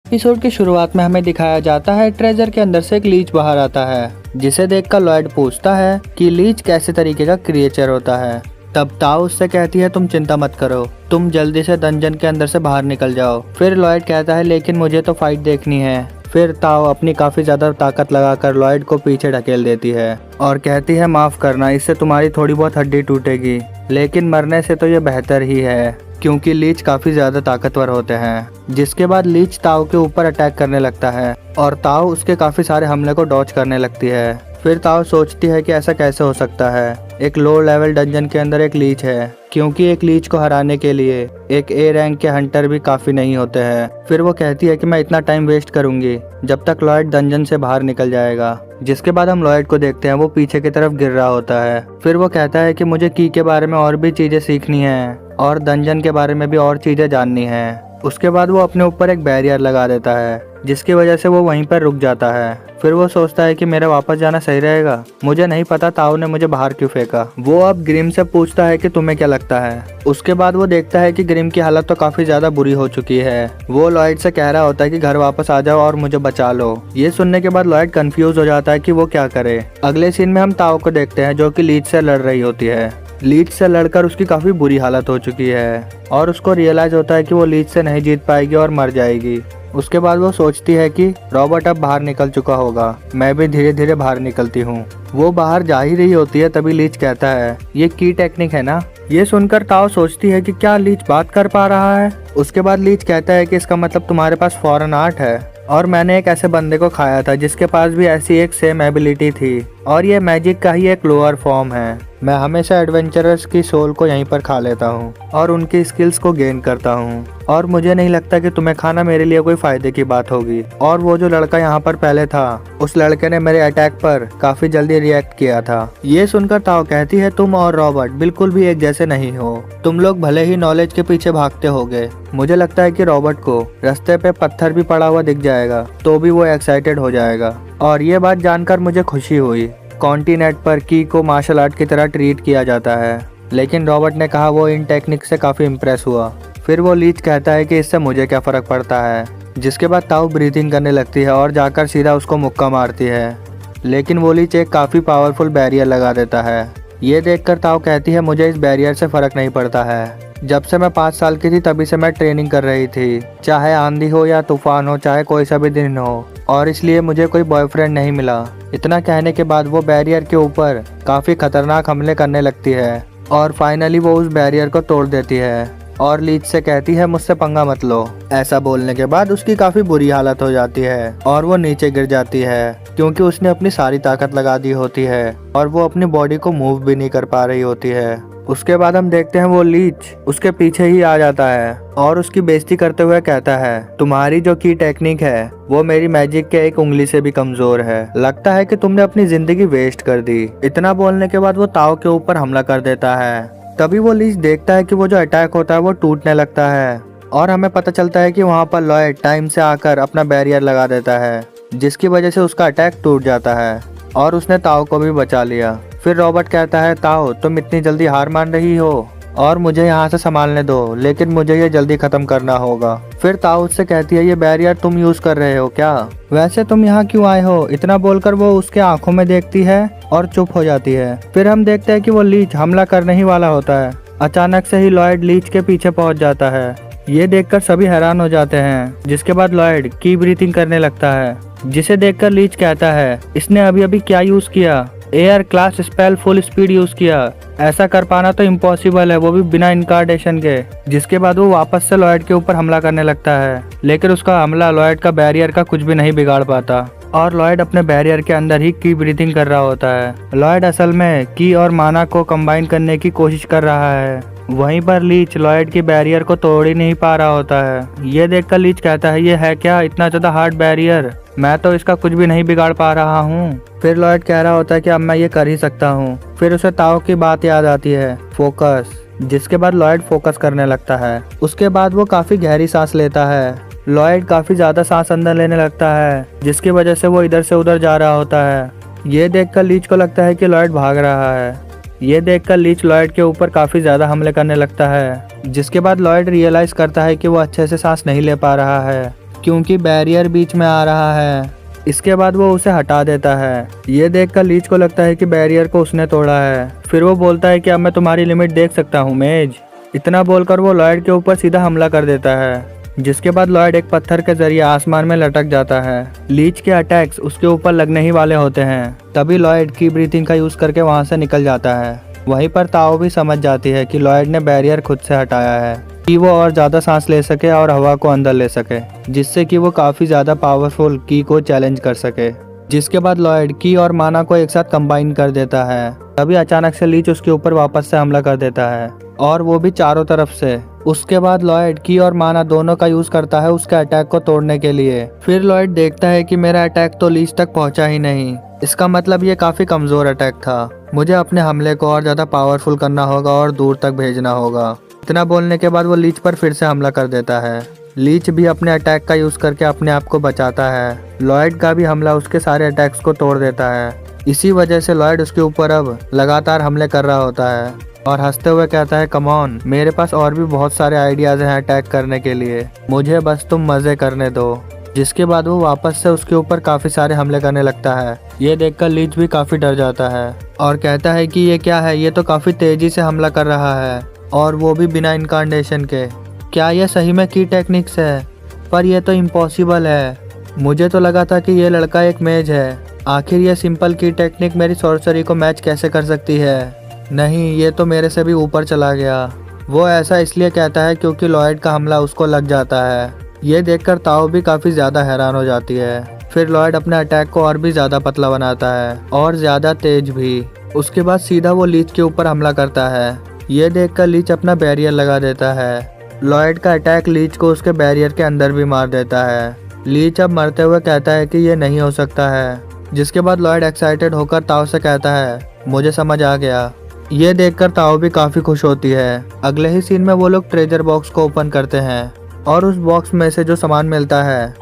Episode की शुरुआत में हमें दिखाया जाता है ट्रेजर के अंदर से एक लीच बाहर आता है, जिसे देखकर लॉयड पूछता है कि लीच कैसे तरीके का क्रिएचर होता है। तब ताओ उससे कहती है तुम चिंता मत करो, तुम जल्दी से डंजन के अंदर से बाहर निकल जाओ। फिर लॉयड कहता है लेकिन मुझे तो फाइट देखनी है। फिर ताओ अपनी काफी ज्यादा ताकत लगाकर लॉयड को पीछे ढकेल देती है और कहती है माफ करना, इससे तुम्हारी थोड़ी बहुत हड्डी टूटेगी, लेकिन मरने से तो ये बेहतर ही है क्योंकि लीच काफी ज्यादा ताकतवर होते हैं। जिसके बाद लीच ताओ के ऊपर अटैक करने लगता है और ताओ उसके काफी सारे हमले को डॉच करने लगती है। फिर ताओ सोचती है कि ऐसा कैसे हो सकता है, एक लो लेवल डंजन के अंदर एक लीच है, क्योंकि एक लीच को हराने के लिए एक ए रैंक के हंटर भी काफी नहीं होते हैं। फिर वो कहती है कि मैं इतना टाइम वेस्ट करूंगी जब तक लॉयड डंजन से बाहर निकल जाएगा। जिसके बाद हम लॉयड को देखते हैं, वो पीछे की तरफ गिर रहा होता है। फिर वो कहता है कि मुझे की के बारे में और भी चीजें सीखनी है और डंजन के बारे में भी और चीजें जाननी है। उसके बाद वो अपने ऊपर एक बैरियर लगा देता है, जिसकी वजह से वो वहीं पर रुक जाता है। फिर वो सोचता है कि मेरा वापस जाना सही रहेगा, मुझे नहीं पता ताओ ने मुझे बाहर क्यों फेंका। वो अब ग्रिम से पूछता है कि तुम्हें क्या लगता है। उसके बाद वो देखता है कि ग्रिम की हालत तो काफी ज्यादा बुरी हो चुकी है। वो लॉयड से कह रहा होता है कि घर वापस आ जाओ और मुझे बचा लो। ये सुनने के बाद लॉयड कंफ्यूज हो जाता है कि वो क्या करे। अगले सीन में हम ताओ को देखते हैं जो कि लीच से लड़ रही होती है। लीच से लड़कर उसकी काफी बुरी हालत हो चुकी है और उसको रियलाइज होता है कि वो लीच से नहीं जीत पाएगी और मर जाएगी। उसके बाद वो सोचती है कि रॉबर्ट अब बाहर निकल चुका होगा, मैं भी धीरे धीरे बाहर निकलती हूँ। वो बाहर जा ही रही होती है, तभी लीच कहता है ये की टेक्निक है ना। ये सुनकर ताओ सोचती है कि क्या लीच बात कर पा रहा है। उसके बाद लीच कहता है कि इसका मतलब तुम्हारे पास फॉरेन आर्ट है और मैंने एक ऐसे बंदे को खाया था जिसके पास भी ऐसी एक सेम एबिलिटी थी और ये मैजिक का ही एक लोअर फॉर्म है। मैं हमेशा एडवेंचरर्स की सोल को यहीं पर खा लेता हूँ और उनकी स्किल्स को गेन करता हूँ और मुझे नहीं लगता कि तुम्हें खाना मेरे लिए कोई फायदे की बात होगी। और वो जो लड़का यहाँ पर पहले था, उस लड़के ने मेरे अटैक पर काफी जल्दी रिएक्ट किया था। ये सुनकर ताओ कहती है तुम और रॉबर्ट बिल्कुल भी एक जैसे नहीं हो, तुम लोग भले ही नॉलेज के पीछे भागते होगे, मुझे लगता है कि रॉबर्ट को रास्ते पे पत्थर भी पड़ा हुआ दिख जाएगा तो भी वो एक्साइटेड हो जाएगा। और ये बात जानकर मुझे खुशी हुई। कॉन्टिनेंट पर की को मार्शल आर्ट की तरह ट्रीट किया जाता है, लेकिन रॉबर्ट ने कहा वो इन टेक्निक से काफी इम्प्रेस हुआ। फिर वो लीच कहता है कि इससे मुझे क्या फर्क पड़ता है। जिसके बाद ताऊ ब्रीथिंग करने लगती है और जाकर सीधा उसको मुक्का मारती है, लेकिन वो लीच एक काफी पावरफुल बैरियर लगा देता है। ये देखकर ताऊ कहती है मुझे इस बैरियर से फर्क नहीं पड़ता है, जब से मैं 5 साल की थी तभी से मैं ट्रेनिंग कर रही थी, चाहे आंधी हो या तूफान हो, चाहे कोई सा भी दिन हो, और इसलिए मुझे कोई बॉयफ्रेंड नहीं मिला। इतना कहने के बाद वो बैरियर के ऊपर काफी खतरनाक हमले करने लगती है और फाइनली वो उस बैरियर को तोड़ देती है और लीच से कहती है मुझसे पंगा मत लो। ऐसा बोलने के बाद उसकी काफी बुरी हालत हो जाती है और वो नीचे गिर जाती है क्योंकि उसने अपनी सारी ताकत लगा दी होती है और वो अपनी बॉडी को मूव भी नहीं कर पा रही होती है। उसके बाद हम देखते हैं वो लीच उसके पीछे ही आ जाता है और उसकी बेइज्जती करते हुए कहता है तुम्हारी जो की टेक्निक है वो मेरी मैजिक के एक उंगली से भी कमजोर है, लगता है कि तुमने अपनी जिंदगी वेस्ट कर दी। इतना बोलने के बाद वो ताओ के ऊपर हमला कर देता है। तभी वो लीच देखता है कि वो जो अटैक होता है वो टूटने लगता है और हमें पता चलता है कि वहाँ पर लॉयड टाइम से आकर अपना बैरियर लगा देता है, जिसकी वजह से उसका अटैक टूट जाता है और उसने ताओ को भी बचा लिया। फिर रॉबर्ट कहता है ताओ तुम इतनी जल्दी हार मान रही हो और मुझे यहाँ से संभालने दो, लेकिन मुझे ये जल्दी खत्म करना होगा। फिर ताओ उससे कहती है ये बैरियर तुम यूज कर रहे हो क्या, वैसे तुम यहाँ क्यों आए हो। इतना बोलकर वो उसके आंखों में देखती है और चुप हो जाती है। फिर हम देखते हैं कि वो लीच हमला करने ही वाला होता है। अचानक से ही लॉयड लीच के पीछे पहुंच जाता है। ये देखकर सभी हैरान हो जाते हैं। जिसके बाद लॉयड की ब्रीथिंग करने लगता है, जिसे देखकर लीच कहता है इसने अभी अभी क्या यूज किया, air class spell full speed use किया, ऐसा कर पाना तो इम्पॉसिबल है, वो भी बिना इनकार्डेशन के। जिसके बाद वो वापस से लॉयड के ऊपर हमला करने लगता है, लेकिन उसका हमला लॉयड का बैरियर का कुछ भी नहीं बिगाड़ पाता और लॉयड अपने बैरियर के अंदर ही की ब्रीथिंग कर रहा होता है। लॉयड असल में की और माना को कंबाइन करने की कोशिश कर रहा है, वहीं पर लीच लॉयड की बैरियर को तोड़ ही नहीं पा रहा होता है। ये देखकर लीच कहता है ये है क्या इतना ज्यादा हार्ड बैरियर, मैं तो इसका कुछ भी नहीं बिगाड़ पा रहा हूँ। फिर लॉयड कह रहा होता है कि अब मैं ये कर ही सकता हूँ। फिर उसे ताओ की बात याद आती है, फोकस। जिसके बाद लॉयड फोकस करने लगता है। उसके बाद वो काफी गहरी सांस लेता है। लॉयड काफी ज्यादा सांस अंदर लेने लगता है, जिसकी वजह से वो इधर से उधर जा रहा होता है। ये देखकर लीच को लगता है कि लॉयड भाग रहा है। ये देखकर लीच लॉयड के ऊपर काफी ज्यादा हमले करने लगता है, जिसके बाद लॉयड रियलाइज करता है कि वो अच्छे से सांस नहीं ले पा रहा है क्योंकि बैरियर बीच में आ रहा है। इसके बाद वो उसे हटा देता है। ये देखकर लीच को लगता है कि बैरियर को उसने तोड़ा है। फिर वो बोलता है कि अब मैं तुम्हारी लिमिट देख सकता हूँ मेज। इतना बोलकर वो लॉयड के ऊपर सीधा हमला कर देता है, जिसके बाद लॉयड एक पत्थर के जरिए आसमान में लटक जाता है। लीच के अटैक्स उसके ऊपर लगने ही वाले होते हैं। तभी लॉयड की ब्रीथिंग का यूज करके वहां से निकल जाता है। वहीं पर ताओ भी समझ जाती है कि लॉयड ने बैरियर खुद से हटाया है कि वो और ज्यादा सांस ले सके और हवा को अंदर ले सके, जिससे कि वो काफी ज्यादा पावरफुल की को चैलेंज कर सके। जिसके बाद लॉयड की और माना को एक साथ कंबाइन कर देता है। तभी अचानक से लीच उसके ऊपर वापस से हमला कर देता है, और वो भी चारों तरफ से। उसके बाद लॉयड की और माना दोनों का यूज करता है उसके अटैक को तोड़ने के लिए। फिर लॉयड देखता है कि मेरा अटैक तो लीच तक पहुंचा ही नहीं। इसका मतलब ये काफी कमजोर अटैक था। मुझे अपने हमले को और ज्यादा पावरफुल करना होगा और दूर तक भेजना होगा। इतना बोलने के बाद वो लीच पर फिर से हमला कर देता है। लीच भी अपने अटैक का यूज करके अपने आप को बचाता है। लॉयड का भी हमला उसके सारे अटैक्स को तोड़ देता है। इसी वजह से लॉयड उसके ऊपर अब लगातार हमले कर रहा होता है और हंसते हुए कहता है, कम ऑन, मेरे पास और भी बहुत सारे आइडियाज हैं अटैक करने के लिए, मुझे बस तुम मजे करने दो। जिसके बाद वो वापस से उसके ऊपर काफी सारे हमले करने लगता है। ये देखकर लीच भी काफी डर जाता है और कहता है कि ये क्या है, ये तो काफी तेजी से हमला कर रहा है और वो भी बिना इनकार्नेशन के। क्या ये सही में की टेक्निक्स है? पर ये तो इम्पॉसिबल है। मुझे तो लगा था कि ये लड़का एक मेज है। आखिर ये सिंपल की टेक्निक मेरी सॉर्सरी को मैच कैसे कर सकती है? नहीं, ये तो मेरे से भी ऊपर चला गया। वो ऐसा इसलिए कहता है क्योंकि लॉयड का हमला उसको लग जाता है। ये देखकर ताओ भी काफी ज्यादा हैरान हो जाती है। फिर लॉयड अपने अटैक को और भी ज्यादा पतला बनाता है और ज्यादा तेज भी। उसके बाद सीधा वो लीच के ऊपर हमला करता है। ये देखकर लीच अपना बैरियर लगा देता है। लॉयड का अटैक लीच को उसके बैरियर के अंदर भी मार देता है। लीच अब मरते हुए कहता है कि ये नहीं हो सकता है। जिसके बाद लॉयड एक्साइटेड होकर ताओ से कहता है, मुझे समझ आ गया। ये देखकर ताओ भी काफी खुश होती है। अगले ही सीन में वो लोग ट्रेजर बॉक्स को ओपन करते हैं और उस बॉक्स में से जो सामान मिलता है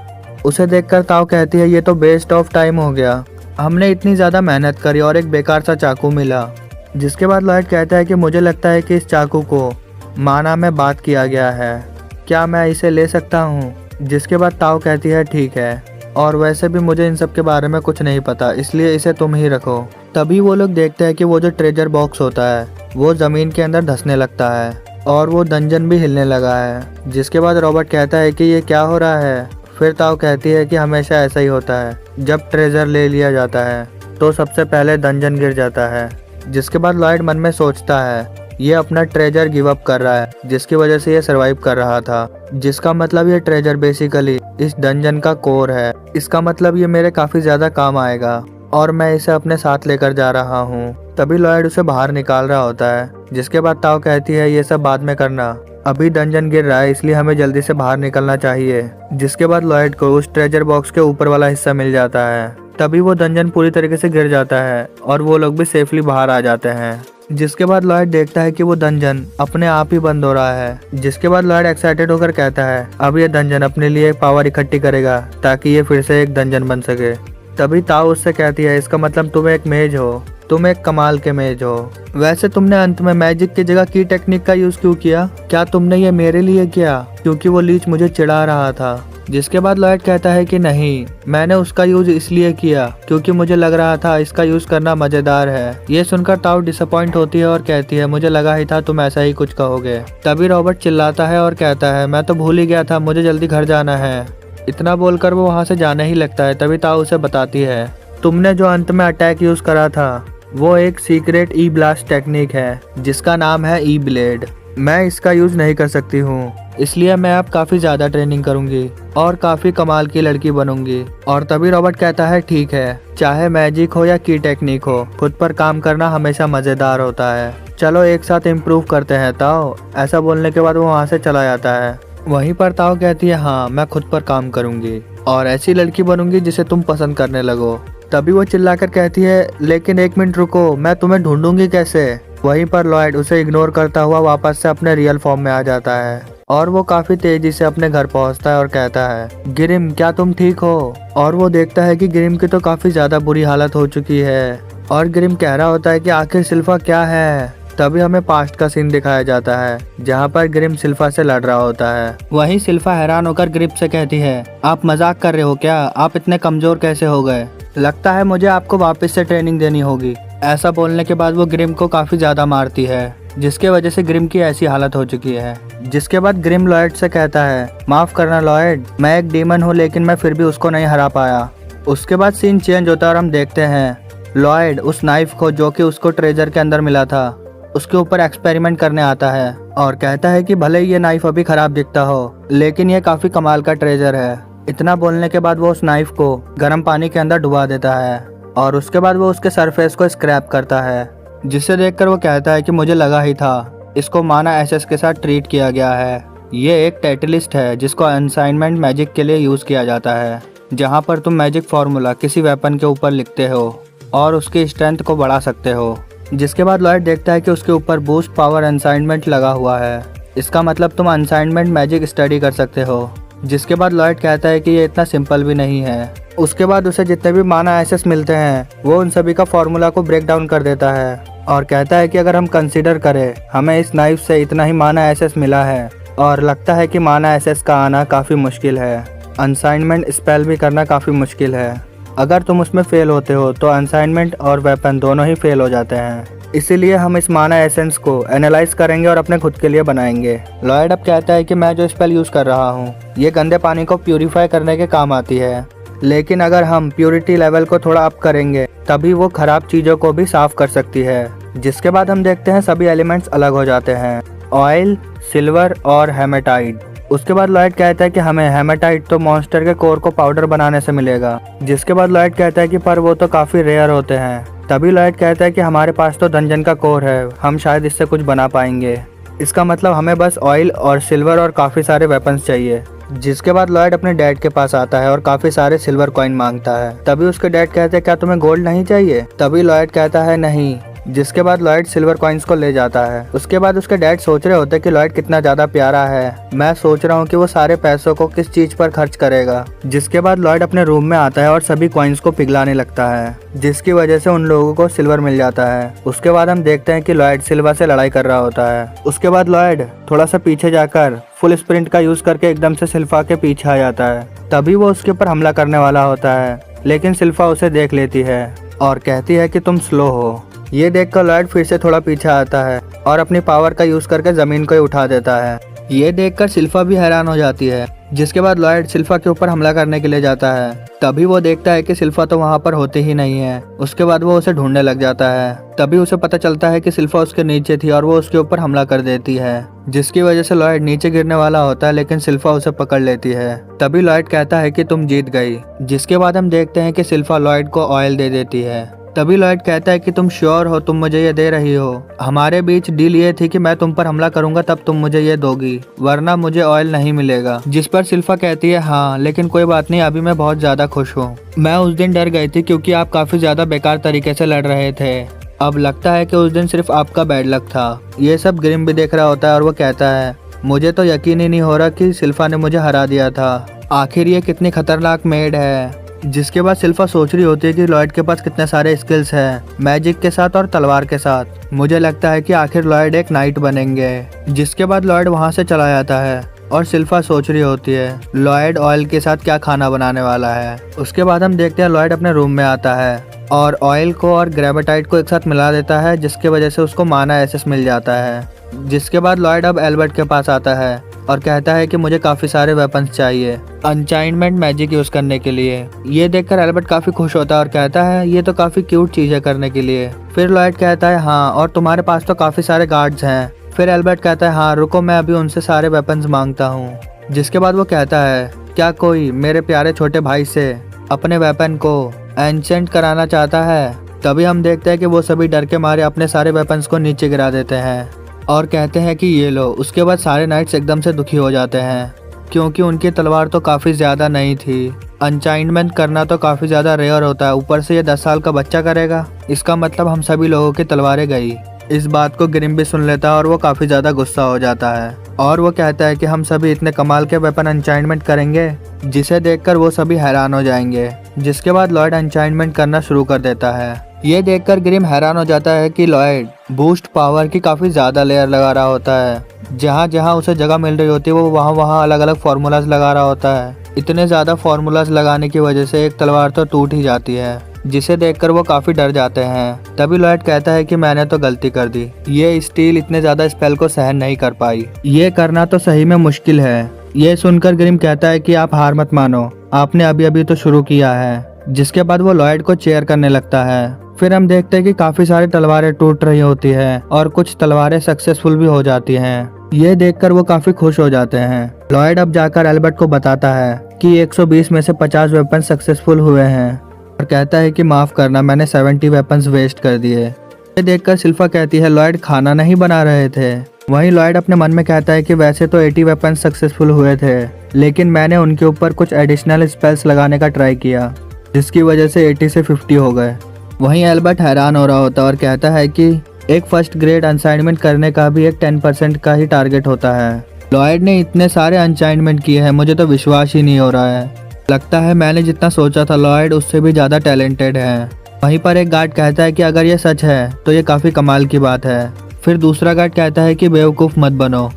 उसे देखकर ताओ कहती है, ये तो वेस्ट ऑफ टाइम हो गया। हमने इतनी ज्यादा मेहनत करी और एक बेकार सा चाकू मिला। जिसके बाद लॉयड कहता है कि मुझे लगता है कि इस चाकू को माना में बात किया गया है, क्या मैं इसे ले सकता हूँ? जिसके बाद ताओ कहती है, ठीक है, और वैसे भी मुझे इन सब के बारे में कुछ नहीं पता, इसलिए इसे तुम ही रखो। तभी वो लोग देखते हैं कि वो जो ट्रेजर बॉक्स होता है वो जमीन के अंदर धंसने लगता है और वो डंजन भी हिलने लगा है। जिसके बाद रॉबर्ट कहता है कि ये क्या हो रहा है? फिर ताओ कहती है कि हमेशा ऐसा ही होता है, जब ट्रेजर ले लिया जाता है तो सबसे पहले डंजन गिर जाता है। जिसके बाद लॉयड मन में सोचता है, ये अपना ट्रेजर गिव अप कर रहा है जिसकी वजह से ये सरवाइव कर रहा था। जिसका मतलब ये ट्रेजर बेसिकली इस डंजन का कोर है। इसका मतलब ये मेरे काफी ज्यादा काम आएगा और मैं इसे अपने साथ लेकर जा रहा हूँ। तभी लॉयड उसे बाहर निकाल रहा होता है। जिसके बाद ताओ कहती है, ये सब बाद में करना, अभी डंजन गिर रहा है इसलिए हमें जल्दी से बाहर निकलना चाहिए। जिसके बाद लॉयड को उस ट्रेजर बॉक्स के ऊपर वाला हिस्सा मिल जाता है। तभी वो डंजन पूरी तरीके से गिर जाता है और वो लोग भी सेफली बाहर आ जाते हैं। जिसके बाद लॉयड देखता है कि वो डंजन अपने आप ही बंद हो रहा है। जिसके बाद लॉयड एक्साइटेड होकर कहता है, अब ये डंजन अपने लिए पावर इकट्ठी करेगा ताकि ये फिर से एक डंजन बन सके। तभी ताओ उससे कहती है, इसका मतलब तुम एक मेज हो, तुम एक कमाल के मेज हो। वैसे तुमने अंत में मैजिक की जगह की टेक्निक का यूज क्यों किया? क्या तुमने ये मेरे लिए किया? क्योंकि वो लीच मुझे चिढ़ा रहा था। जिसके बाद लॉयड कहता है कि नहीं, मैंने उसका यूज इसलिए किया क्योंकि मुझे लग रहा था इसका यूज करना मजेदार है। ये सुनकर ताओ डिसअपॉइंट होती है और कहती है, मुझे लगा ही था तुम ऐसा ही कुछ कहोगे। तभी रॉबर्ट चिल्लाता है और कहता है, मैं तो भूल ही गया था, मुझे जल्दी घर जाना है। इतना बोलकर वो वहाँ से जाने ही लगता है। तभी ताओ उसे बताती है, तुमने जो अंत में अटैक यूज करा था वो एक सीक्रेट ई ब्लास्ट टेक्निक है जिसका नाम है ई ब्लेड। मैं इसका यूज नहीं कर सकती हूँ, इसलिए मैं अब काफी ज्यादा ट्रेनिंग करूंगी और काफी कमाल की लड़की बनूंगी। और तभी रॉबर्ट कहता है, ठीक है, चाहे मैजिक हो या की टेक्निक हो, खुद पर काम करना हमेशा मजेदार होता है। चलो एक साथ इम्प्रूव करते हैं ताओ। ऐसा बोलने के बाद वो वहाँ से चला जाता है। वहीं पर ताओ कहती है, हाँ, मैं खुद पर काम करूंगी और ऐसी लड़की बनूंगी जिसे तुम पसंद करने लगो। तभी वो चिल्लाकर कहती है, लेकिन एक मिनट रुको, मैं तुम्हें ढूंढूंगी कैसे? वहीं पर लॉयड उसे इग्नोर करता हुआ वापस से अपने रियल फॉर्म में आ जाता है और वो काफी तेजी से अपने घर पहुंचता है और कहता है, ग्रिम, क्या तुम ठीक हो? और वो देखता है कि ग्रिम की तो काफी ज्यादा बुरी हालत हो चुकी है और ग्रिम कह रहा होता है कि आखिर सिल्फा क्या है? तभी हमें पास्ट का सीन दिखाया जाता है जहाँ पर ग्रिम सिल्फा से लड़ रहा होता है। वहीं सिल्फा हैरान होकर ग्रिम से कहती है, आप मजाक कर रहे हो क्या? आप इतने कमजोर कैसे हो गए? लगता है मुझे आपको वापस से ट्रेनिंग देनी होगी। ऐसा बोलने के बाद वो ग्रिम को काफी ज्यादा मारती है, जिसके वजह से ग्रिम की ऐसी हालत हो चुकी है। जिसके बाद ग्रिम लॉयड से कहता है, माफ करना लॉयड, मैं एक डीमन हूँ लेकिन मैं फिर भी उसको नहीं हरा पाया। उसके बाद सीन चेंज होता है और हम देखते हैं लॉयड उस नाइफ को जो कि उसको ट्रेजर के अंदर मिला था उसके ऊपर एक्सपेरिमेंट करने आता है और कहता है कि भले ही ये नाइफ अभी खराब दिखता हो लेकिन ये काफी कमाल का ट्रेजर है। इतना बोलने के बाद वो उस नाइफ को गर्म पानी के अंदर डुबा देता है और उसके बाद वो उसके सरफेस को स्क्रैप करता है, जिसे देखकर वो कहता है कि मुझे लगा ही था इसको माना एसएस के साथ ट्रीट किया गया है। ये एक कैटलिस्ट है जिसको अनसाइनमेंट मैजिक के लिए यूज किया जाता है, जहाँ पर तुम मैजिक फॉर्मूला किसी वेपन के ऊपर लिखते हो और उसकी स्ट्रेंथ को बढ़ा सकते हो। जिसके बाद लॉयड देखता है कि उसके ऊपर बूस्ट पावर अनसाइनमेंट लगा हुआ है, इसका मतलब तुम अनसाइनमेंट मैजिक स्टडी कर सकते हो। जिसके बाद लॉयड कहता है कि ये इतना सिंपल भी नहीं है। उसके बाद उसे जितने भी माना एसेस मिलते हैं वो उन सभी का फॉर्मूला को ब्रेक डाउन कर देता है और कहता है कि अगर हम कंसीडर करें हमें इस नाइफ से इतना ही माना एसेस मिला है और लगता है कि माना एसेस का आना काफ़ी मुश्किल है, अनसाइनमेंट स्पेल भी करना काफ़ी मुश्किल है। अगर तुम उसमें फेल होते हो तो अनसाइनमेंट और वेपन दोनों ही फेल हो जाते हैं, इसीलिए हम इस माना एसेंस को एनालाइज करेंगे और अपने खुद के लिए बनाएंगे। लॉयड अब कहता है कि मैं जो स्पेल यूज कर रहा हूँ ये गंदे पानी को प्यूरिफाई करने के काम आती है, लेकिन अगर हम प्योरिटी लेवल को थोड़ा अप करेंगे तभी वो खराब चीजों को भी साफ कर सकती है। जिसके बाद हम देखते हैं सभी एलिमेंट्स अलग हो जाते हैं, ऑयल, सिल्वर और हेमेटाइट। उसके बाद लॉयड कहता है कि हमें हेमेटाइट तो मॉन्स्टर के कोर को पाउडर बनाने से मिलेगा। जिसके बाद लॉयड कहता है कि पर वो तो काफी रेयर होते हैं। तभी लॉयड कहता है कि हमारे पास तो डंजन का कोर है, हम शायद इससे कुछ बना पाएंगे। इसका मतलब हमें बस ऑयल और सिल्वर और काफी सारे वेपन्स चाहिए। जिसके बाद लॉयड अपने डैड के पास आता है और काफी सारे सिल्वर कॉइन मांगता है। तभी उसके डैड कहते हैं क्या तुम्हें गोल्ड नहीं चाहिए? तभी लॉयड कहता है नहीं। जिसके बाद लॉयड सिल्वर कॉइन्स को ले जाता है। उसके बाद उसके डैड सोच रहे होते कि लॉयड कितना ज्यादा प्यारा है, मैं सोच रहा हूँ कि वो सारे पैसों को किस चीज पर खर्च करेगा। जिसके बाद लॉयड अपने रूम में आता है और सभी कॉइन्स को पिघलाने लगता है, जिसकी वजह से उन लोगों को सिल्वर मिल जाता है। उसके बाद हम देखते हैं कि लॉयड सिल्वा से लड़ाई कर रहा होता है। उसके बाद लॉयड थोड़ा सा पीछे जाकर फुल स्प्रिंट का यूज करके एकदम से सिल्फा के पीछे आ जाता है। तभी वो उसके ऊपर हमला करने वाला होता है, लेकिन सिल्फा उसे देख लेती है और कहती है कि तुम स्लो हो। ये देखकर लॉयड फिर से थोड़ा पीछे आता है और अपनी पावर का यूज करके जमीन को ही उठा देता है। ये देखकर सिल्फा भी हैरान हो जाती है। जिसके बाद लॉयड सिल्फा के ऊपर हमला करने के लिए जाता है। तभी वो देखता है कि सिल्फा तो वहाँ पर होती ही नहीं है। उसके बाद वो उसे ढूंढने लग जाता है। तभी उसे पता चलता है कि सिल्फा उसके नीचे थी और वो उसके ऊपर हमला कर देती है, जिसकी वजह से लॉयड नीचे गिरने वाला होता है, लेकिन सिल्फा उसे पकड़ लेती है। तभी लॉयड कहता है कि तुम जीत गई। जिसके बाद हम देखते हैं कि सिल्फा लॉयड को ऑयल दे देती है। तभी लॉयड कहता है कि तुम श्योर हो तुम मुझे ये दे रही हो? हमारे बीच डील ये थी कि मैं तुम पर हमला करूंगा तब तुम मुझे ये दोगी, वरना मुझे ऑयल नहीं मिलेगा। जिस पर सिल्फा कहती है हाँ, लेकिन कोई बात नहीं, अभी मैं बहुत ज्यादा खुश हूँ। मैं उस दिन डर गई थी क्योंकि आप काफी ज्यादा बेकार तरीके से लड़ रहे थे। अब लगता है कि उस दिन सिर्फ आपका बैड लक था। ये सब ग्रिम भी देख रहा होता है और वो कहता है मुझे तो यकीन ही नहीं हो रहा कि सिल्फा ने मुझे हरा दिया था। आखिर ये कितनी खतरनाक मेड है। जिसके बाद सिल्फा सोच रही होती है कि लॉयड के पास कितने सारे स्किल्स हैं, मैजिक के साथ और तलवार के साथ। मुझे लगता है कि आखिर लॉयड एक नाइट बनेंगे। जिसके बाद लॉयड वहां से चला जाता है और सिल्फा सोच रही होती है लॉयड ऑयल के साथ क्या खाना बनाने वाला है। उसके बाद हम देखते हैं लॉयड अपने रूम में आता है और ऑयल को और ग्रेविटाइट को एक साथ मिला देता है, जिसकी वजह से उसको माना एसेस मिल जाता है। जिसके बाद लॉयड अब एल्बर्ट के पास आता है और कहता है कि मुझे काफी सारे वेपन्स चाहिए अनचाइनमेंट मैजिक यूज करने के लिए। ये देखकर एल्बर्ट काफी खुश होता है और कहता है ये तो काफी क्यूट चीज है करने के लिए। फिर लॉयड कहता है हाँ, और तुम्हारे पास तो काफी सारे गार्ड्स हैं। फिर एल्बर्ट कहता है हाँ रुको, मैं अभी उनसे सारे वेपन्स मांगता हूँ। जिसके बाद वो कहता है क्या कोई मेरे प्यारे छोटे भाई से अपने वेपन को एंशेंट कराना चाहता है? तभी हम देखते हैं कि वो सभी डर के मारे अपने सारे वेपन्स को नीचे गिरा देते हैं और कहते हैं कि ये लो। उसके बाद सारे नाइट्स एकदम से दुखी हो जाते हैं क्योंकि उनकी तलवार तो काफ़ी ज़्यादा नहीं थी। अनचाइनमेंट करना तो काफ़ी ज़्यादा रेयर होता है, ऊपर से ये 10 साल का बच्चा करेगा, इसका मतलब हम सभी लोगों की तलवारें गई। इस बात को ग्रिम भी सुन लेता है और वो काफ़ी ज़्यादा गुस्सा हो जाता है और वो कहता है कि हम सभी इतने कमाल के वेपन अनचाइनमेंट करेंगे, जिसे देखकर वो सभी हैरान हो जाएंगे। जिसके बाद लॉयड अनचाइनमेंट करना शुरू कर देता है। ये देखकर ग्रिम हैरान हो जाता है कि लॉयड बूस्ट पावर की काफ़ी ज़्यादा लेयर लगा रहा होता है। जहाँ जहाँ उसे जगह मिल रही होती है वो वहाँ वहाँ अलग अलग फार्मूलाज लगा रहा होता है। इतने ज़्यादा फार्मूलाज लगाने की वजह से एक तलवार तो टूट ही जाती है, जिसे देखकर वो काफ़ी डर जाते हैं। तभी लॉयड कहता है कि मैंने तो गलती कर दी, ये स्टील इतने ज़्यादा स्पेल को सहन नहीं कर पाई, ये करना तो सही में मुश्किल है। ये सुनकर ग्रिम कहता है कि आप हार मत मानो, आपने अभी अभी तो शुरू किया है। जिसके बाद वो लॉयड को चेयर करने लगता है। फिर हम देखते हैं कि काफी सारी तलवारें टूट रही होती है और कुछ तलवारें सक्सेसफुल भी हो जाती हैं। ये देखकर वो काफी खुश हो जाते हैं। लॉयड अब जाकर एल्बर्ट को बताता है कि 120 में से 50 वेपन सक्सेसफुल हुए हैं और कहता है कि माफ करना, मैंने 70 वेपन्स वेस्ट कर दिए। ये देखकर सिल्फा कहती है लॉयड खाना नहीं बना रहे थे। वहीं लॉयड अपने मन में कहता है कि वैसे तो 80 वेपन्स सक्सेसफुल हुए थे, लेकिन मैंने उनके ऊपर कुछ एडिशनल स्पेल्स लगाने का ट्राई किया, जिसकी वजह से 80 से 50 हो गए। वहीं एल्बर्ट हैरान हो रहा होता है और कहता है कि एक फर्स्ट ग्रेड अनसाइनमेंट करने का भी एक 10% का ही टारगेट होता है। लॉयड ने इतने सारे अनसाइनमेंट किए हैं, मुझे तो विश्वास ही नहीं हो रहा है। लगता है मैंने जितना सोचा था लॉयड उससे भी ज़्यादा टैलेंटेड है। वहीं पर एक गार्ड कहता है कि अगर ये सच है तो ये काफ़ी कमाल की बात है। फिर दूसरा गार्ड कहता है कि बेवकूफ़ मत बनो,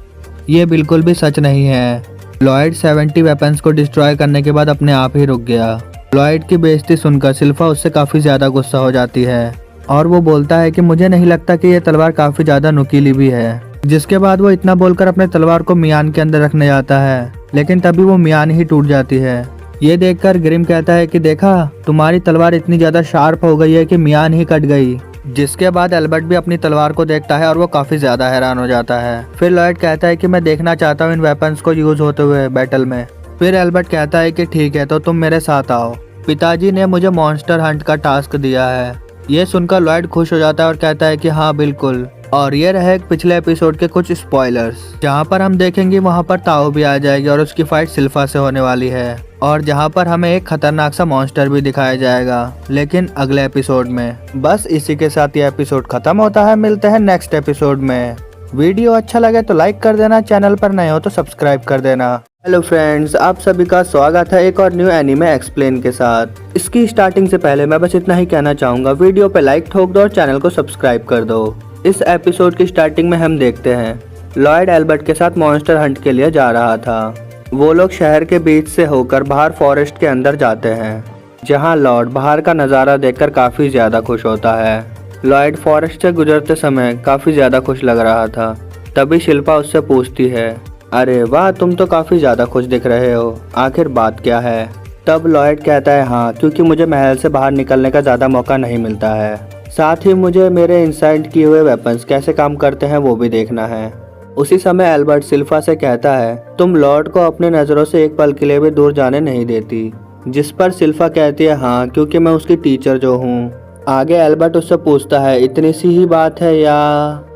ये बिल्कुल भी सच नहीं है। लॉयड 70 वेपन्स को डिस्ट्रॉय करने के बाद अपने आप ही रुक गया। लॉयड की बेइज्जती सुनकर सिल्फा उससे काफ़ी ज़्यादा गुस्सा हो जाती है और वो बोलता है कि मुझे नहीं लगता कि ये तलवार काफ़ी ज़्यादा नुकीली भी है। जिसके बाद वो इतना बोलकर अपने तलवार को मियान के अंदर रखने जाता है, लेकिन तभी वो मियान ही टूट जाती है। ये देखकर ग्रिम कहता है कि देखा, तुम्हारी तलवार इतनी ज़्यादा शार्प हो गई है कि मियान ही कट गई। जिसके बाद एल्बर्ट भी अपनी तलवार को देखता है और वो काफ़ी ज़्यादा हैरान हो जाता है। फिर लॉयड कहता है कि मैं देखना चाहता हूँ इन वेपन्स को यूज़ होते हुए बैटल में। फिर एल्बर्ट कहता है कि ठीक है, तो तुम मेरे साथ आओ, पिताजी ने मुझे मॉन्स्टर हंट का टास्क दिया है। ये सुनकर लॉयड खुश हो जाता है और कहता है कि हाँ बिल्कुल। और ये रहे पिछले एपिसोड के कुछ स्पॉयलर्स। जहाँ पर हम देखेंगे वहाँ पर ताओ भी आ जाएगी और उसकी फाइट सिल्फा से होने वाली है, और जहाँ पर हमें एक खतरनाक सा मॉन्स्टर भी दिखाया जाएगा, लेकिन अगले एपिसोड में। बस इसी के साथ ये एपिसोड खत्म होता है। मिलते हैं नेक्स्ट एपिसोड में। वीडियो अच्छा लगे तो लाइक कर देना, चैनल पर नए हो तो सब्सक्राइब कर देना। हेलो फ्रेंड्स, आप सभी का स्वागत है एक और न्यू एनीमे एक्सप्लेन के साथ। इसकी स्टार्टिंग से पहले मैं बस इतना ही कहना चाहूँगा, वीडियो पे लाइक ठोक दो और चैनल को सब्सक्राइब कर दो। इस एपिसोड की स्टार्टिंग में हम देखते हैं लॉयड एल्बर्ट के साथ मॉन्स्टर हंट के लिए जा रहा था। वो लोग शहर के बीच से होकर बाहर फॉरेस्ट के अंदर जाते हैं, जहाँ लॉर्ड बाहर का नज़ारा देखकर काफ़ी ज़्यादा खुश होता है। लॉयड फॉरेस्ट से गुजरते समय काफ़ी ज़्यादा खुश लग रहा था। तभी शिल्पा उससे पूछती है, अरे वाह, तुम तो काफ़ी ज़्यादा खुश दिख रहे हो, आखिर बात क्या है? तब लॉयड कहता है, हाँ, क्योंकि मुझे महल से बाहर निकलने का ज़्यादा मौका नहीं मिलता है, साथ ही मुझे मेरे इंसाइट किए हुए वेपन्स कैसे काम करते हैं वो भी देखना है। उसी समय एल्बर्ट सिल्फा से कहता है, तुम लॉर्ड को अपने नज़रों से एक पल के लिए भी दूर जाने नहीं देती। जिस पर सिल्फा कहती है, हाँ, क्योंकि मैं उसकी टीचर जो हूँ। आगे एल्बर्ट उससे पूछता है, इतनी सी ही बात है या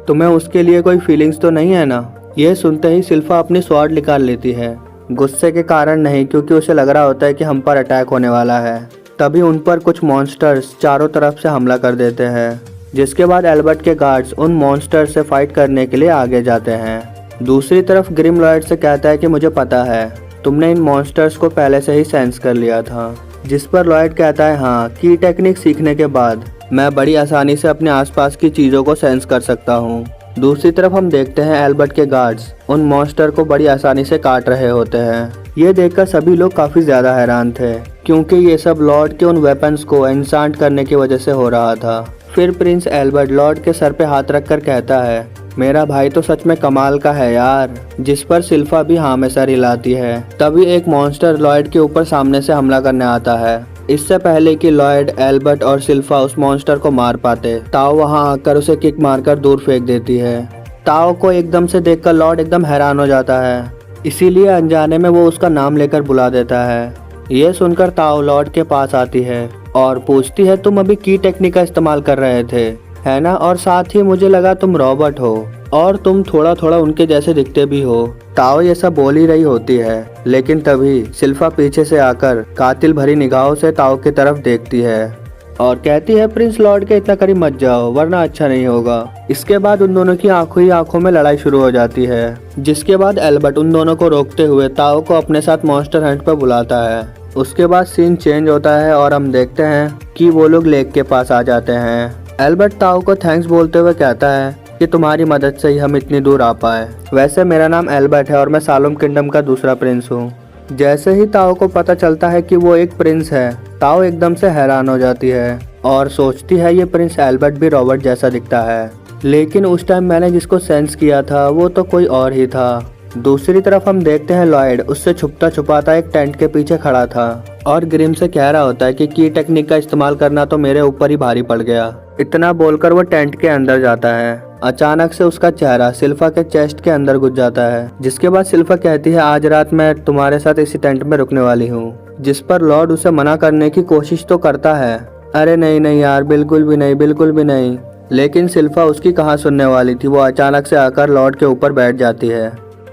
तुम्हें उसके लिए कोई फीलिंग्स तो नहीं है ना? यह सुनते ही सिल्फा अपनी स्वॉर्ड निकाल लेती है, गुस्से के कारण नहीं, क्योंकि उसे लग रहा होता है कि हम पर अटैक होने वाला है। तभी उन पर कुछ मॉन्स्टर्स चारों तरफ से हमला कर देते हैं, जिसके बाद एल्बर्ट के गार्ड्स उन मॉन्स्टर से फाइट करने के लिए आगे जाते हैं। दूसरी तरफ ग्रिम लॉयड से कहता है कि मुझे पता है, तुमने इन मॉन्स्टर्स को पहले से ही सेंस कर लिया था। जिस पर लॉयड कहता है, हाँ, की टेक्निक सीखने के बाद मैं बड़ी आसानी से अपने आसपास की चीज़ों को सेंस कर सकता हूँ। दूसरी तरफ हम देखते हैं एल्बर्ट के गार्ड्स उन मॉन्स्टर को बड़ी आसानी से काट रहे होते हैं। ये देखकर सभी लोग काफ़ी ज़्यादा हैरान थे, क्योंकि ये सब लॉर्ड के उन वेपन्स को एनसांट करने की वजह से हो रहा था। फिर प्रिंस एल्बर्ट लॉर्ड के सर पे हाथ रखकर कहता है, मेरा भाई तो सच में कमाल का है यार। जिस पर सिल्फा भी हाँ में सर हिलाती है। तभी एक मॉन्स्टर लॉयड के ऊपर सामने से हमला करने आता है। इससे पहले कि लॉयड, एल्बर्ट और सिल्फा उस मॉन्स्टर को मार पाते, ताओ वहां आकर उसे किक मारकर दूर फेंक देती है। ताओ को एकदम से देखकर लॉर्ड एकदम हैरान हो जाता है, इसीलिए अनजाने में वो उसका नाम लेकर बुला देता है। ये सुनकर ताओ लॉर्ड के पास आती है और पूछती है, तुम अभी की टेक्निक का इस्तेमाल कर रहे थे, है ना? और साथ ही मुझे लगा तुम रॉबर्ट हो और तुम थोड़ा थोड़ा उनके जैसे दिखते भी हो। ताओ ये सब बोल ही रही होती है, लेकिन तभी सिल्फा पीछे से आकर कातिल भरी निगाहों से ताओ की तरफ देखती है और कहती है, प्रिंस लॉर्ड के इतना करीब मत जाओ वरना अच्छा नहीं होगा। इसके बाद उन दोनों की आंखों ही आंखों में लड़ाई शुरू हो जाती है, जिसके बाद एल्बर्ट उन दोनों को रोकते हुए ताओ को अपने साथ मॉन्स्टर हंट पर बुलाता है। उसके बाद सीन चेंज होता है और हम देखते हैं कि वो लोग लेक के पास आ जाते हैं एल्बर्ट ताओ को थैंक्स बोलते हुए कहता है कि तुम्हारी मदद से ही हम इतनी दूर आ पाए। वैसे मेरा नाम एल्बर्ट है और मैं सालोम किंगडम का दूसरा प्रिंस हूँ। जैसे ही ताओ को पता चलता है कि वो एक प्रिंस है, ताओ एकदम से हैरान हो जाती है और सोचती है ये प्रिंस एल्बर्ट भी रॉबर्ट जैसा दिखता है। लेकिन उस टाइम मैंने जिसको सेंस किया था वो तो कोई और ही था। दूसरी तरफ हम देखते हैं लॉयड उससे छुपता छुपाता एक टेंट के पीछे खड़ा था और ग्रिम से कह रहा होता है कि की टेक्निक का इस्तेमाल करना तो मेरे ऊपर ही भारी पड़ गया। इतना बोलकर वो टेंट के अंदर जाता है। अचानक से उसका चेहरा सिल्फा के चेस्ट के अंदर घुस जाता है, जिसके बाद सिल्फा कहती है आज रात मैं तुम्हारे साथ इसी टेंट में रुकने वाली हूँ। जिस पर लॉर्ड उसे मना करने की कोशिश तो करता है, अरे नहीं नहीं यार, बिल्कुल भी नहीं, बिल्कुल भी नहीं। लेकिन सिल्फा उसकी कहाँ सुनने वाली थी। वो अचानक से आकर लॉर्ड के ऊपर बैठ जाती है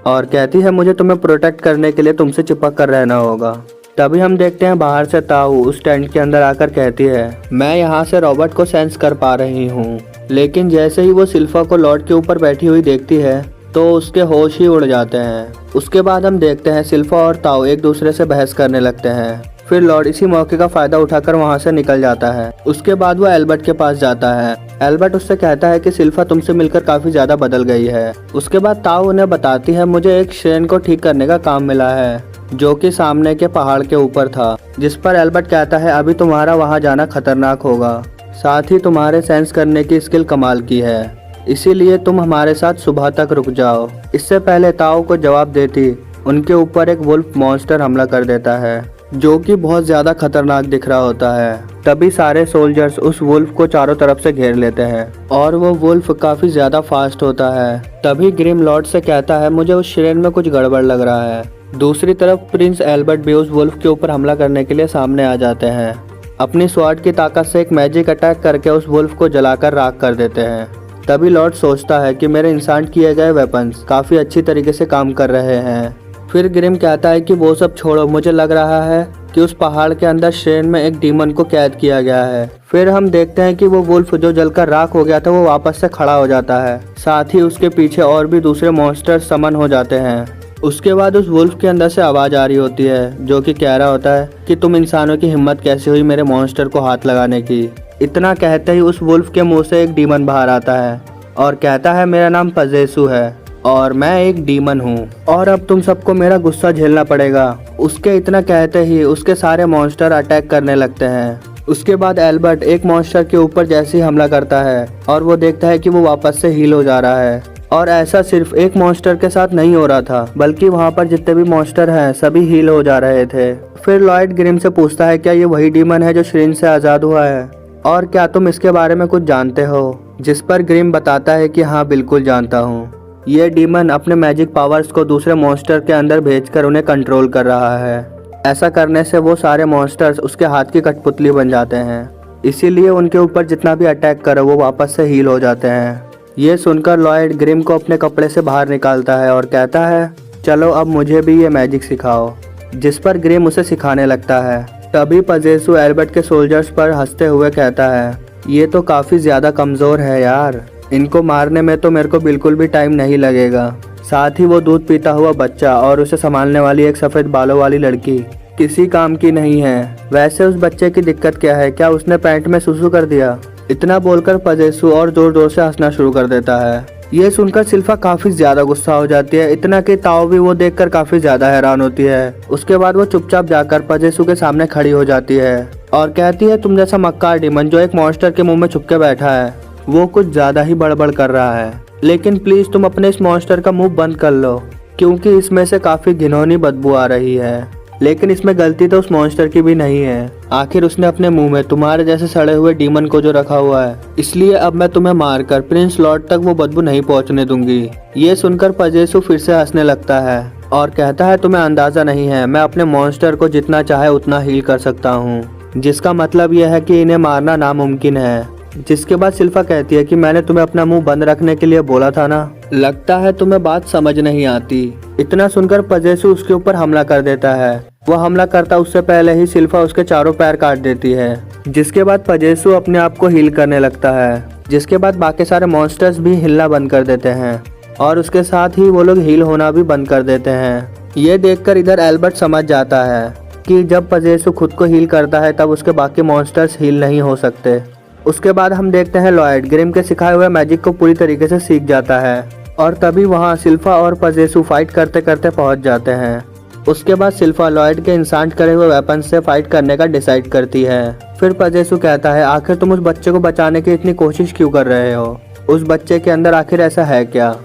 और कहती है मुझे तुम्हें प्रोटेक्ट करने के लिए तुमसे चिपक कर रहना होगा। तभी हम देखते हैं बाहर से ताऊ उस टेंट के अंदर आकर कहती है मैं यहाँ से रॉबर्ट को सेंस कर पा रही हूँ। लेकिन जैसे ही वो सिल्फा को लॉर्ड के ऊपर बैठी हुई देखती है तो उसके होश ही उड़ जाते हैं। उसके बाद हम देखते हैं सिल्फा और ताऊ एक दूसरे से बहस करने लगते हैं। फिर लॉर्ड इसी मौके का फायदा उठाकर वहाँ से निकल जाता है। उसके बाद वो एल्बर्ट के पास जाता है। एल्बर्ट उससे कहता है कि सिल्फा तुमसे मिलकर काफी ज्यादा बदल गई है। उसके बाद ताऊ उन्हें बताती है मुझे एक श्रेन को ठीक करने का काम मिला है जो कि सामने के पहाड़ के ऊपर था। जिस पर एल्बर्ट कहता है अभी तुम्हारा वहाँ जाना खतरनाक होगा, साथ ही तुम्हारे सेंस करने की स्किल कमाल की है, इसीलिए तुम हमारे साथ सुबह तक रुक जाओ। इससे पहले ताऊ को जवाब देती उनके ऊपर एक वुल्फ मॉन्स्टर हमला कर देता है जो कि बहुत ज्यादा खतरनाक दिख रहा होता है। तभी सारे सोल्जर्स उस वुल्फ को चारों तरफ से घेर लेते हैं और वो वुल्फ काफी ज्यादा फास्ट होता है। तभी ग्रिम लॉर्ड से कहता है मुझे उस श्रेन में कुछ गड़बड़ लग रहा है। दूसरी तरफ प्रिंस एल्बर्ट भी उस वुल्फ के ऊपर हमला करने के लिए सामने आ जाते हैं। अपनी स्वॉर्ड की ताकत से एक मैजिक अटैक करके उस वुल्फ को जलाकर राख कर देते हैं। तभी लॉर्ड सोचता है कि मेरे इंसांट किए गए वेपन्स काफी अच्छी तरीके से काम कर रहे हैं। फिर ग्रिम कहता है कि वो सब छोड़ो, मुझे लग रहा है कि उस पहाड़ के अंदर श्रेन में एक डीमन को कैद किया गया है। फिर हम देखते हैं कि वो वुल्फ जो जलकर राख हो गया था वो वापस से खड़ा हो जाता है। साथ ही उसके पीछे और भी दूसरे मॉन्स्टर समन हो जाते हैं। उसके बाद उस वुल्फ के अंदर से आवाज आ रही होती है जो कि कह रहा होता है कि तुम इंसानों की हिम्मत कैसे हुई मेरे मॉन्स्टर को हाथ लगाने की। इतना कहते ही उस वुल्फ के मुंह से एक डीमन बाहर आता है और कहता है मेरा नाम पजेसु है और मैं एक डीमन हूँ और अब तुम सबको मेरा गुस्सा झेलना पड़ेगा। उसके इतना कहते ही उसके सारे मॉन्स्टर अटैक करने लगते हैं। उसके बाद एल्बर्ट एक मॉन्स्टर के ऊपर जैसे ही हमला करता है और वो देखता है कि वो वापस से हील हो जा रहा है। और ऐसा सिर्फ एक मॉन्स्टर के साथ नहीं हो रहा था बल्कि वहाँ पर जितने भी मॉन्स्टर हैं सभी हील हो जा रहे थे। फिर लॉयड ग्रिम से पूछता है क्या ये वही डीमन है जो श्रेन से आजाद हुआ है और क्या तुम इसके बारे में कुछ जानते हो। जिस पर ग्रिम बताता है कि हाँ बिल्कुल जानता हूँ, ये डीमन अपने मैजिक पावर्स को दूसरे मॉन्स्टर के अंदर भेजकर उन्हें कंट्रोल कर रहा है। ऐसा करने से वो सारे मॉन्स्टर्स उसके हाथ की कठपुतली बन जाते हैं, इसीलिए उनके ऊपर जितना भी अटैक करो वो वापस से हील हो जाते हैं। ये सुनकर लॉयड ग्रिम को अपने कपड़े से बाहर निकालता है और कहता है चलो अब मुझे भी ये मैजिक सिखाओ। जिस पर ग्रिम उसे सिखाने लगता है। तभी पजेसु एल्बर्ट के सोल्जर्स पर हंसते हुए कहता है ये तो काफी ज्यादा कमजोर है यार, इनको मारने में तो मेरे को बिल्कुल भी टाइम नहीं लगेगा। साथ ही वो दूध पीता हुआ बच्चा और उसे संभालने वाली एक सफेद बालों वाली लड़की किसी काम की नहीं है। वैसे उस बच्चे की दिक्कत क्या है, क्या उसने पैंट में सुसु कर दिया। इतना बोलकर पजेसु और जोर जोर से हंसना शुरू कर देता है। ये सुनकर सिल्फा काफी ज्यादा गुस्सा हो जाती है, इतना कि ताओ भी वो देखकर काफी ज्यादा हैरान होती है। उसके बाद वो चुपचाप जाकर पजेसु के सामने खड़ी हो जाती है और कहती है तुम जैसा मक्कार डीमन जो एक मॉन्स्टर के मुंह में छुप के बैठा है वो कुछ ज्यादा ही बड़बड़ कर रहा है, लेकिन प्लीज तुम अपने इस मॉन्स्टर का मुंह बंद कर लो क्योंकि इसमें से काफी घिनौनी बदबू आ रही है। लेकिन इसमें गलती तो उस मॉन्स्टर की भी नहीं है, आखिर उसने अपने मुंह में तुम्हारे जैसे सड़े हुए डीमन को जो रखा हुआ है, इसलिए अब मैं तुम्हें मारकर प्रिंस लॉर्ड तक वो बदबू नहीं पहुंचने दूंगी। ये सुनकर पजेसु फिर से हंसने लगता है और कहता है तुम्हें अंदाजा नहीं है, मैं अपने मॉन्स्टर को जितना चाहे उतना हील कर सकता हूँ, जिसका मतलब यह है कि इन्हें मारना नामुमकिन है। जिसके बाद सिल्फा कहती है कि मैंने तुम्हें अपना मुंह बंद रखने के लिए बोला था ना, लगता है तुम्हें बात समझ नहीं आती। इतना सुनकर पजेसु उसके ऊपर हमला कर देता है। वो हमला करता उससे पहले ही सिल्फा उसके चारों पैर काट देती है। जिसके बाद पजेसु अपने आप को हील करने लगता है। जिसके बाद बाकी सारे मॉन्स्टर्स भी हिलना बंद कर देते हैं और उसके साथ ही वो लोग हील होना भी बंद कर देते हैं। ये देखकर इधर एल्बर्ट समझ जाता है कि जब पजेसु खुद को हील करता है तब उसके बाकी मॉन्स्टर्स हील नहीं हो सकते। उसके बाद हम देखते हैं लॉयड ग्रिम के सिखाए हुए मैजिक को पूरी तरीके से सीख जाता है और तभी वहाँ सिल्फा और पजेसु फाइट करते करते पहुँच जाते हैं। उसके बाद सिल्फा लॉयड के इंसांट करे हुए वेपन से फाइट करने का डिसाइड करती है। फिर पजेसु कहता है, आखिर तुम उस बच्चे को बचाने की इतनी कोशिश क्यों कर रहे हो? उस बच्चे के अंदर आखिर ऐसा है क्या?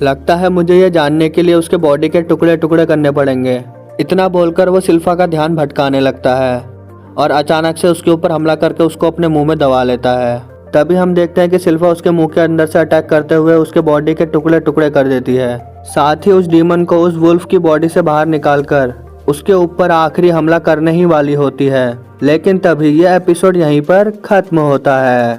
लगता है मुझे ये जानने के लिए उसके बॉडी के टुकड़े टुकड़े करने पड़ेंगे। इतना बोलकर वो सिल्फा का ध्यान भटकाने लगता है और अचानक से उसके ऊपर हमला करके उसको अपने मुंह में दबा लेता है। तभी हम देखते हैं कि सिल्फा उसके मुंह के अंदर से अटैक करते हुए उसके बॉडी के टुकड़े टुकड़े कर देती है। साथ ही उस डीमन को उस वुल्फ की बॉडी से बाहर निकालकर उसके ऊपर आखिरी हमला करने ही वाली होती है। लेकिन तभी यह एपिसोड यहीं पर खत्म होता है।